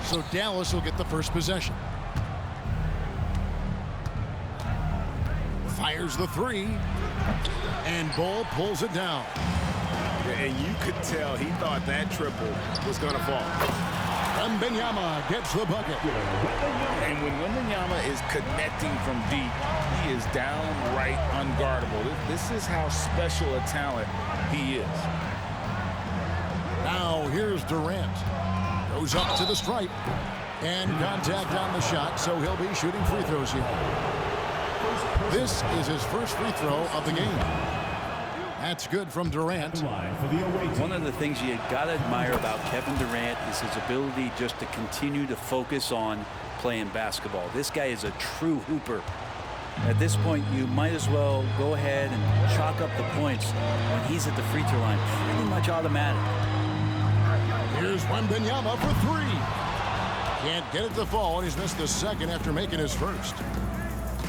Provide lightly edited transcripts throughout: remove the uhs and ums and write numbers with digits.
So Dallas will get the first possession. Fires the three. And Ball pulls it down. And you could tell he thought that triple was going to fall. Wembanyama gets the bucket. And when Wembanyama is connecting from deep, he is downright unguardable. This is how special a talent he is. Now here's Durant. Goes up to the stripe. And contact on the shot, so he'll be shooting free throws here. This is his first free throw of the game. That's good from Durant. One of the things you got to admire about Kevin Durant is his ability just to continue to focus on playing basketball. This guy is a true hooper. At this point, you might as well go ahead and chalk up the points when he's at the free throw line. Pretty much automatic. Here's Wembanyama for three. Can't get it to fall, and he's missed the second after making his first.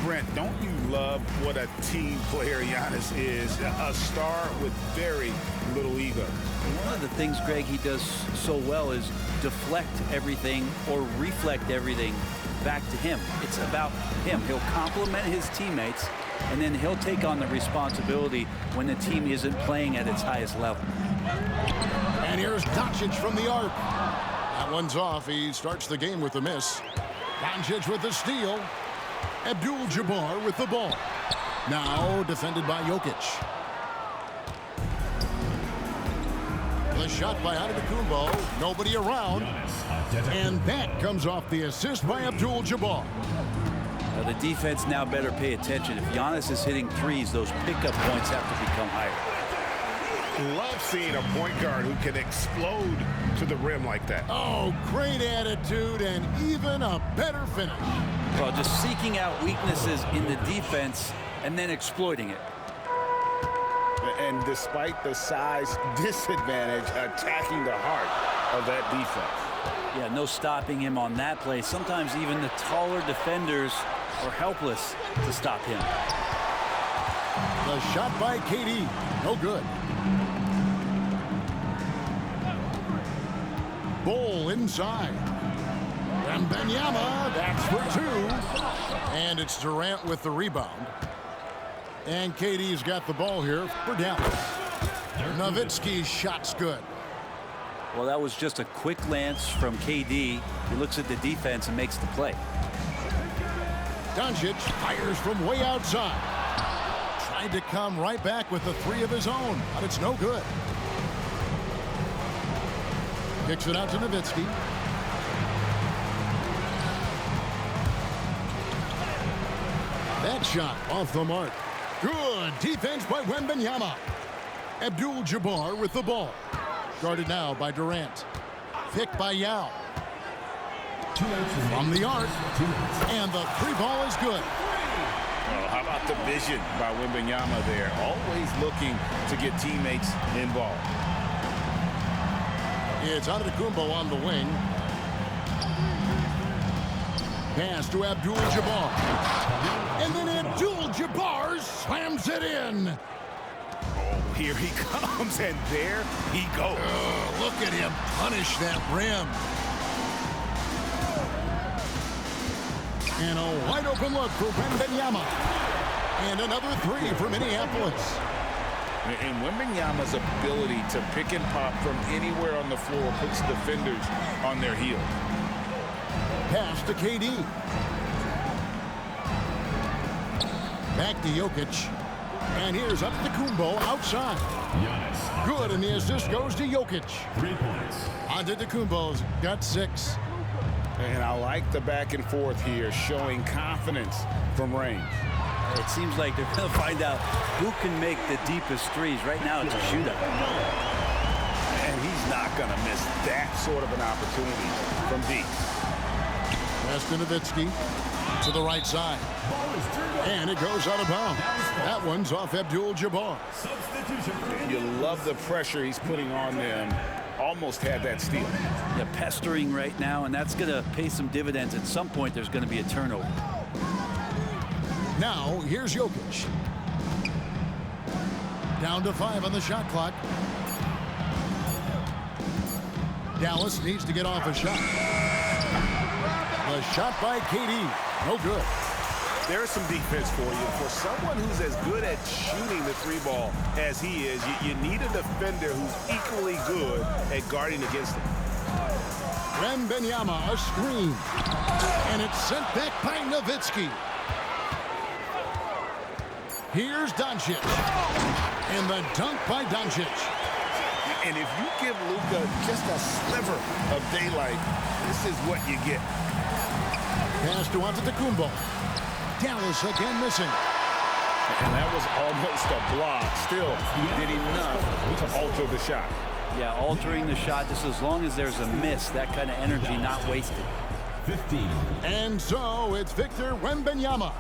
Brent, don't you love what a team player Giannis is? A star with very little ego. One of the things, Greg, he does so well is deflect everything or reflect everything back to him. It's about him. He'll compliment his teammates, and then he'll take on the responsibility when the team isn't playing at its highest level. And here's Doncic from the arc. That one's off. He starts the game with a miss. Doncic with the steal. Abdul-Jabbar with the ball. Now defended by Jokic. The shot by Antetokounmpo. Nobody around. And that comes off the assist by Abdul-Jabbar. Now the defense now better pay attention. If Giannis is hitting threes, those pickup points have to become higher. Love seeing a point guard who can explode to the rim like that. Oh, great attitude and even a better finish. Well, just seeking out weaknesses in the defense and then exploiting it. And despite the size disadvantage, attacking the heart of that defense. Yeah, no stopping him on that play. Sometimes even the taller defenders are helpless to stop him. The shot by KD. No good. Ball inside. Wembanyama, that's for two. And it's Durant with the rebound. And KD's got the ball here for Dallas. Nowitzki's shot's good. Well, that was just a quick glance from KD. He looks at the defense and makes the play. Doncic fires from way outside. Tried to come right back with the three of his own, but it's no good. Kicks it out to Nowitzki. That shot off the mark. Good defense by Wembanyama. Abdul-Jabbar with the ball. Guarded now by Durant. Picked by Yao. From the arc. And the three ball is good. Well, how about the vision by Wembanyama there? Always looking to get teammates involved. It's Antetokounmpo on the wing. Pass to Abdul-Jabbar. And then Abdul-Jabbar slams it in. Oh, here he comes, and there he goes. Look at him punish that rim. And a wide open look for Wembanyama. And another three for Minneapolis. And Wembanyama's ability to pick and pop from anywhere on the floor puts defenders on their heels. Pass to KD. Back to Jokic. And here's Antetokounmpo outside. Good, and the assist goes to Jokic. 3 points. Antetokounmpo's got 6. And I like the back and forth here, showing confidence from range. It seems like they're going to find out who can make the deepest threes. Right now, it's a shootout. And he's not going to miss that sort of an opportunity from deep. Pass to Nowitzki to the right side. And it goes out of bounds. That one's off Abdul-Jabbar. You love the pressure he's putting on them. Almost had that steal. Yeah, pestering right now, and that's going to pay some dividends. At some point, there's going to be a turnover. Now, here's Jokic. Down to 5 on the shot clock. Dallas needs to get off a shot. The shot by KD. No good. There's some defense for you. For someone who's as good at shooting the three ball as he is, you need a defender who's equally good at guarding against him. Wembanyama, a screen. And it's sent back by Nowitzki. Here's Doncic. And the dunk by Doncic. And if you give Luka just a sliver of daylight, this is what you get. Pass to Antetokounmpo. Dallas again missing. And that was almost a block. Still, he did enough to alter the shot. Yeah, altering the shot just as long as there's a miss, that kind of energy not wasted. 15. And so it's Victor Wembanyama.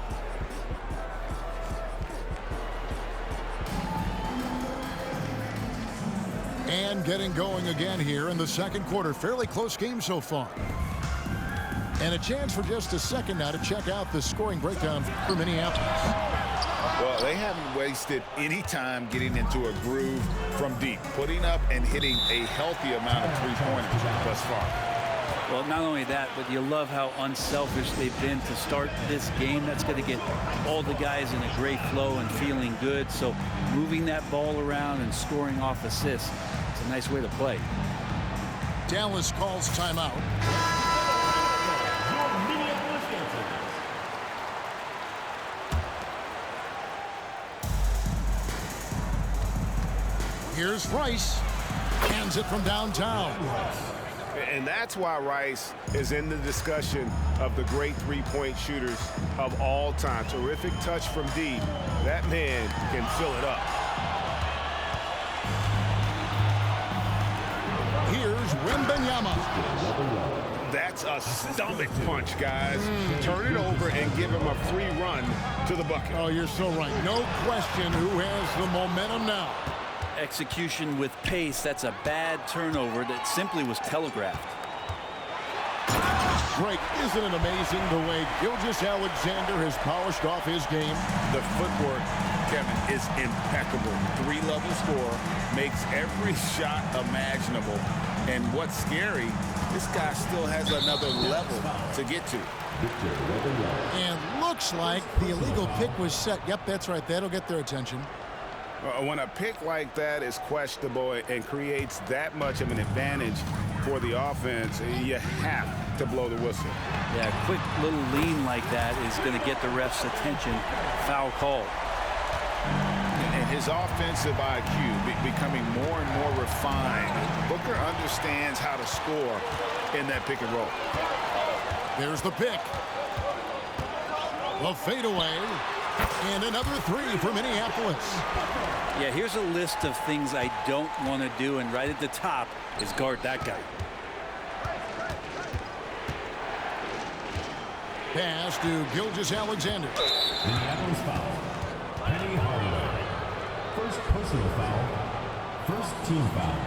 And getting going again here in the second quarter. Fairly close game so far. And a chance for just a second now to check out the scoring breakdown for Minneapolis. Well, they haven't wasted any time getting into a groove from deep, putting up and hitting a healthy amount of three-pointers thus far. Well, not only that, but you love how unselfish they've been to start this game. That's going to get all the guys in a great flow and feeling good. So moving that ball around and scoring off assists, it's a nice way to play. Dallas calls timeout. Here's Rice. Hands it from downtown. And that's why Rice is in the discussion of the great three-point shooters of all time. Terrific touch from deep. That man can fill it up. Here's Wembanyama. That's a stomach punch, guys. Turn it over and give him a free run to the bucket. Oh, you're so right. No question who has the momentum now. Execution with pace, that's a bad turnover that simply was telegraphed. Greg, isn't it amazing the way Gilgeous-Alexander has polished off his game? The footwork, Kevin, is impeccable. Three-level scorer, makes every shot imaginable. And what's scary, this guy still has another level to get to. And looks like the illegal pick was set. Yep, that's right. That'll get their attention. When a pick like that is questionable and creates that much of an advantage for the offense, you have to blow the whistle. Yeah, a quick little lean like that is going to get the ref's attention. Foul call. And his offensive IQ becoming more and more refined. Booker understands how to score in that pick and roll. There's the pick. The fadeaway. And another three for Minneapolis. Yeah, here's a list of things I don't want to do, and right at the top is guard that guy. Pass to Gilgeous-Alexander. Minneapolis foul. Penny Hardaway. First personal foul. First team foul.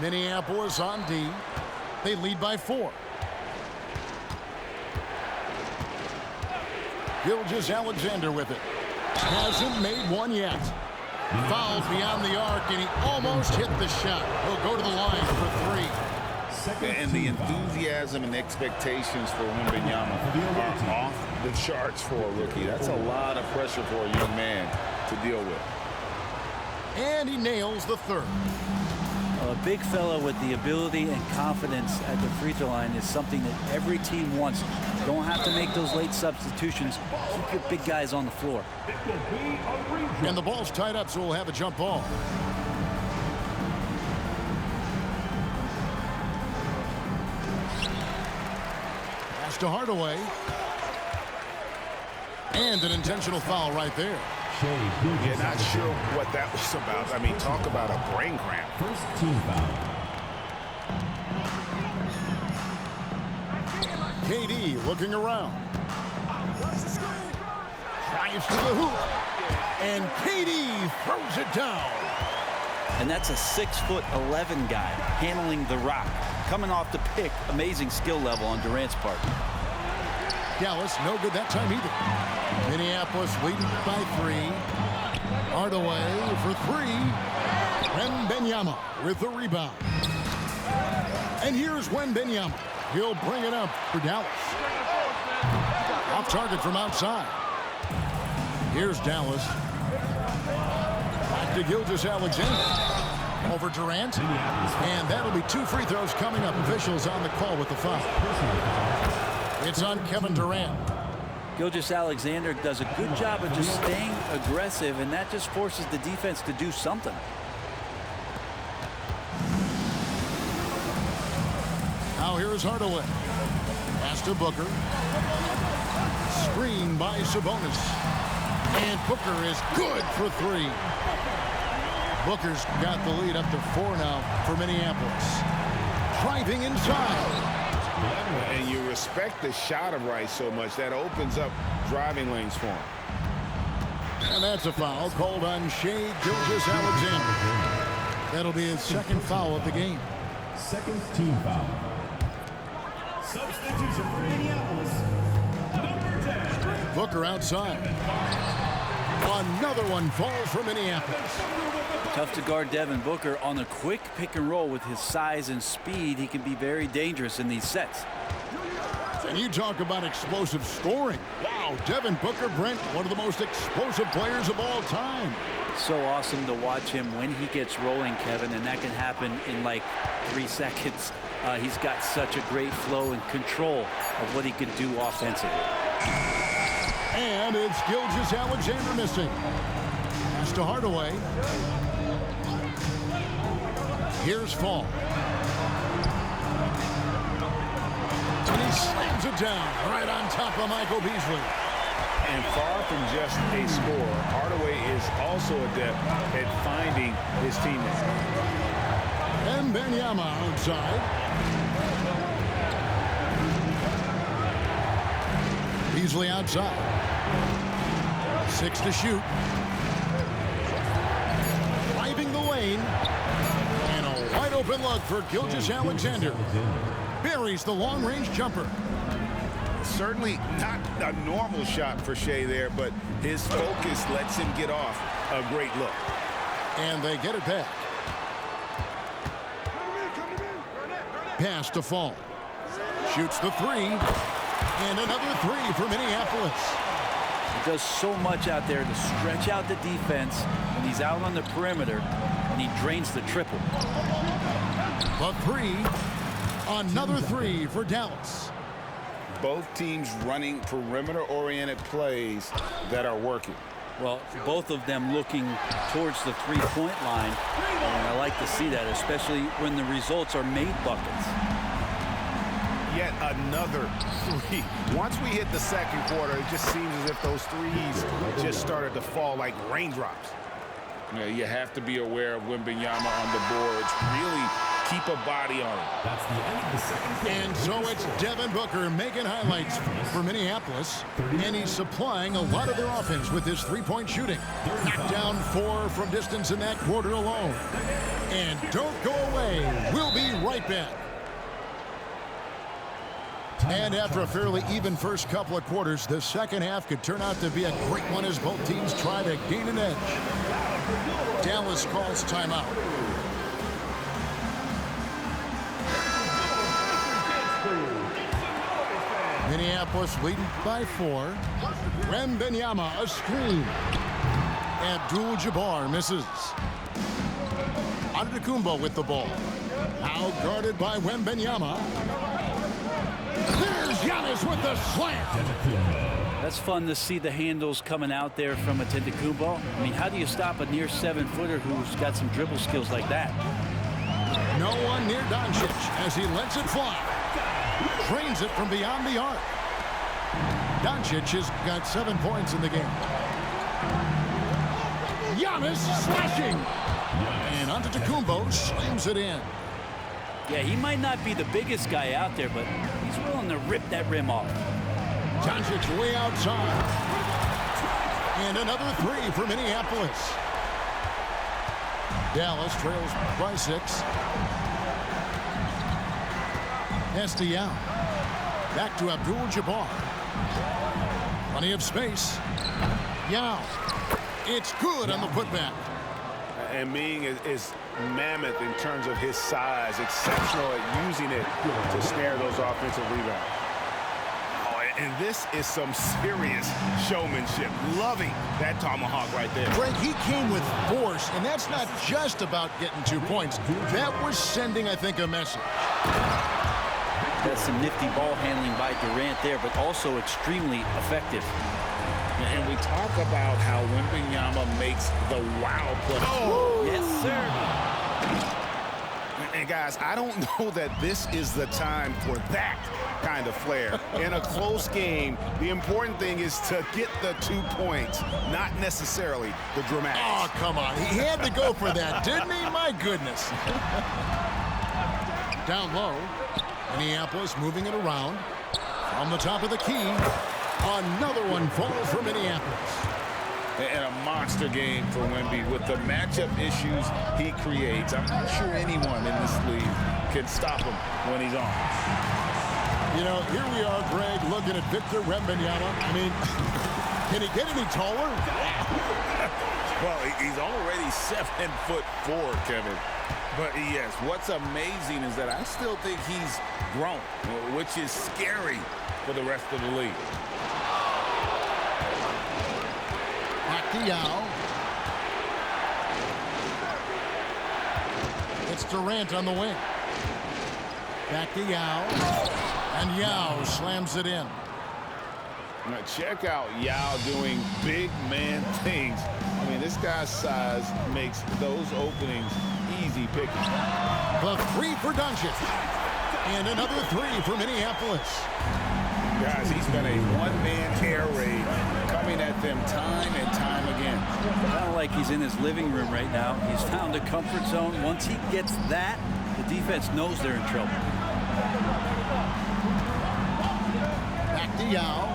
Minneapolis on D. They lead by 4. Gilgeous-Alexander with it. Hasn't made one yet. Fouled beyond the arc, and he almost hit the shot. He'll go to the line for 3. And the enthusiasm and expectations for Wembanyama are off the charts for a rookie. That's a lot of pressure for a young man to deal with. And he nails the third. A big fella with the ability and confidence at the free throw line is something that every team wants. You don't have to make those late substitutions. Keep your big guys on the floor. And the ball's tied up, so we'll have a jump ball. Pass to Hardaway. And an intentional foul right there. Yeah, not sure what that was about. I mean, talk about a brain cramp. First team foul. KD looking around. Drives to the hoop. And KD throws it down. And that's a 6'11" guy handling the rock. Coming off the pick, amazing skill level on Durant's part. Dallas, no good that time either. Minneapolis leading by 3. Hardaway for 3. Wembanyama with the rebound. And here's Wembanyama. He'll bring it up for Dallas. Off target from outside. Here's Dallas. Back to Gilgeous-Alexander. Over Durant. And that'll be 2 free throws coming up. Officials on the call with the foul. It's on Kevin Durant. Gilgeous-Alexander does a good job of just staying aggressive, and that just forces the defense to do something. Now here's Hardaway. Pass to Booker. Screen by Sabonis. And Booker is good for 3. Booker's got the lead up to 4 now for Minneapolis. Driving inside. And you respect the shot of Rice so much that opens up driving lanes for him. And that's a foul called on Shai Gilgeous-Alexander. That'll be his second foul of the game. Second team foul. Substitution for Minneapolis. Number 10. Booker outside. Another one falls for Minneapolis. Tough to guard Devin Booker on the quick pick and roll. With his size and speed, he can be very dangerous in these sets. And you talk about explosive scoring. Wow, Devin Booker, Brent, one of the most explosive players of all time. So awesome to watch him when he gets rolling, Kevin, and that can happen in like 3 seconds. He's got such a great flow and control of what he can do offensively. And it's Gilgeous-Alexander missing. Pass to Hardaway. Here's Fall. And he slams it down right on top of Michael Beasley. And far from just a scorer, Hardaway is also adept at finding his teammates. And Wembanyama outside. Beasley outside. 6 to shoot. Driving the lane. And a wide open look for Gilgeous-Alexander. Buries the long-range jumper. Certainly not a normal shot for Shai there, but his focus lets him get off a great look. And they get it back. Pass to Fall. Shoots the 3. And another 3 for Minneapolis. He does so much out there to stretch out the defense when he's out on the perimeter, and he drains the triple. The 3. Another 3 for Dallas. Both teams running perimeter-oriented plays that are working. Well, both of them looking towards the three-point line, and I like to see that, especially when the results are made buckets. Yet another 3. Once we hit the second quarter, it just seems as if those threes just started to fall like raindrops. You know, you have to be aware of Wembanyama on the boards. Really keep a body on him. That's the end of the second quarter. And so it's Devin Booker making highlights for Minneapolis. And he's supplying a lot of their offense with his three-point shooting. Knocked down 4 from distance in that quarter alone. And don't go away. We'll be right back. And after a fairly even first couple of quarters, the second half could turn out to be a great one as both teams try to gain an edge. Dallas calls timeout. Minneapolis leading by 4. Wembanyama a screen. Abdul-Jabbar misses. Antetokounmpo with the ball. Now guarded by Wembanyama. There's Giannis with the slam. That's fun to see the handles coming out there from Antetokounmpo. I mean, how do you stop a near 7-footer who's got some dribble skills like that? No one near Doncic as he lets it fly. Trains it from beyond the arc. Doncic has got 7 points in the game. Giannis slashing. And Antetokounmpo slams it in. Yeah, he might not be the biggest guy out there, but he's willing to rip that rim off. Doncic way outside. And another 3 for Minneapolis. Dallas trails by 6. Estial. Back to Abdul-Jabbar. Plenty of space. Yao. It's good on the putback. And Ming is mammoth in terms of his size, exceptional at using it to snare those offensive rebounds. Oh, and this is some serious showmanship. Loving that tomahawk right there. Greg, he came with force, and that's not just about getting 2 points. That was sending, I think, a message. That's some nifty ball handling by Durant there, but also extremely effective. And we talk about how Wembanyama makes the wow play. Oh, yes, sir. And guys, I don't know that this is the time for that kind of flair. In a close game, the important thing is to get the 2 points, not necessarily the dramatics. Oh, come on. He had to go for that, didn't he? My goodness. Down low. Minneapolis moving it around. From the top of the key. Another one falls for Minneapolis. And a monster game for Wemby with the matchup issues he creates. I'm not sure anyone in this league can stop him when he's on. You know, here we are, Greg, looking at Victor Wembanyama. I mean, can he get any taller? Well, he's already 7'4", Kevin. But yes, what's amazing is that I still think he's grown, which is scary for the rest of the league. Back to Yao. It's Durant on the wing. Back to Yao. And Yao slams it in. Now check out Yao doing big man things. I mean, this guy's size makes those openings easy picking. The 3 for Doncic. And another 3 for Minneapolis. Guys, he's been a one-man air raid coming at them time and time again. Kind of like he's in his living room right now. He's found a comfort zone. Once he gets that, the defense knows they're in trouble. Back to Yao.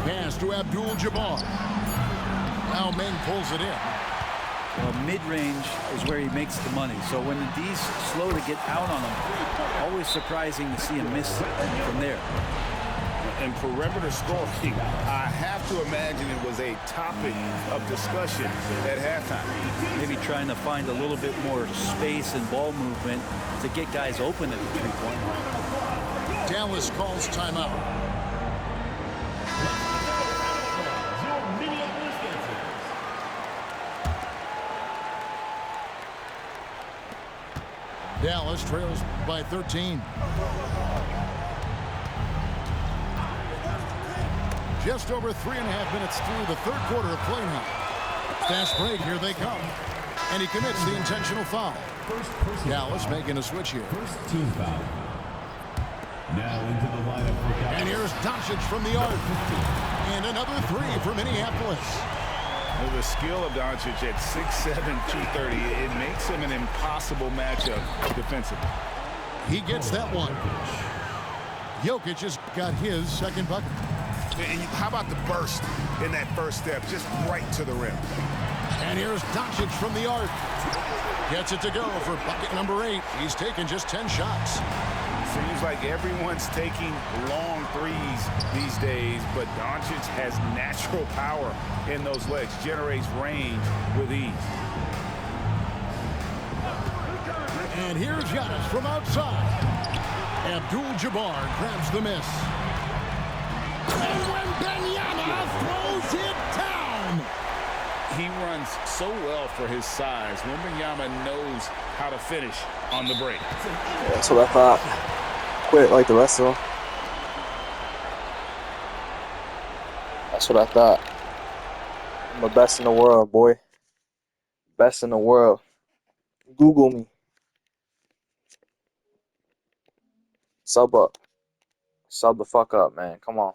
Pass to Abdul-Jabbar. Now Meng pulls it in. Well, mid-range is where he makes the money. So when the D's slow to get out on him, always surprising to see him miss from there. And perimeter scoring, I have to imagine it was a topic of discussion at halftime. Maybe trying to find a little bit more space and ball movement to get guys open at the three-point line. Dallas calls timeout. Dallas trails by 13. Just over 3.5 minutes through the third quarter of play now. Fast break, here they come. And he commits the intentional foul. Dallas making a switch here. First team foul. Now into the lineup for Dallas. And here's Doncic from the arc. And another 3 for Minneapolis. Well, the skill of Doncic at 6'7", 230, it makes him an impossible matchup defensively. He gets that one. Jokic has got his second bucket. And how about the burst in that first step, just right to the rim. And here's Doncic from the arc. Gets it to go for bucket number 8. He's taken just 10 shots. Seems like everyone's taking long threes these days, but Doncic has natural power in those legs, generates range with ease. And here's Giannis from outside. Abdul-Jabbar grabs the miss. And Wembanyama throws it down. He runs so well for his size. Wembanyama knows how to finish on the break. That's what I thought. Quit like the rest of them. That's what I thought. I'm the best in the world, boy. Best in the world. Google me. Sub up. Sub the fuck up, man. Come on.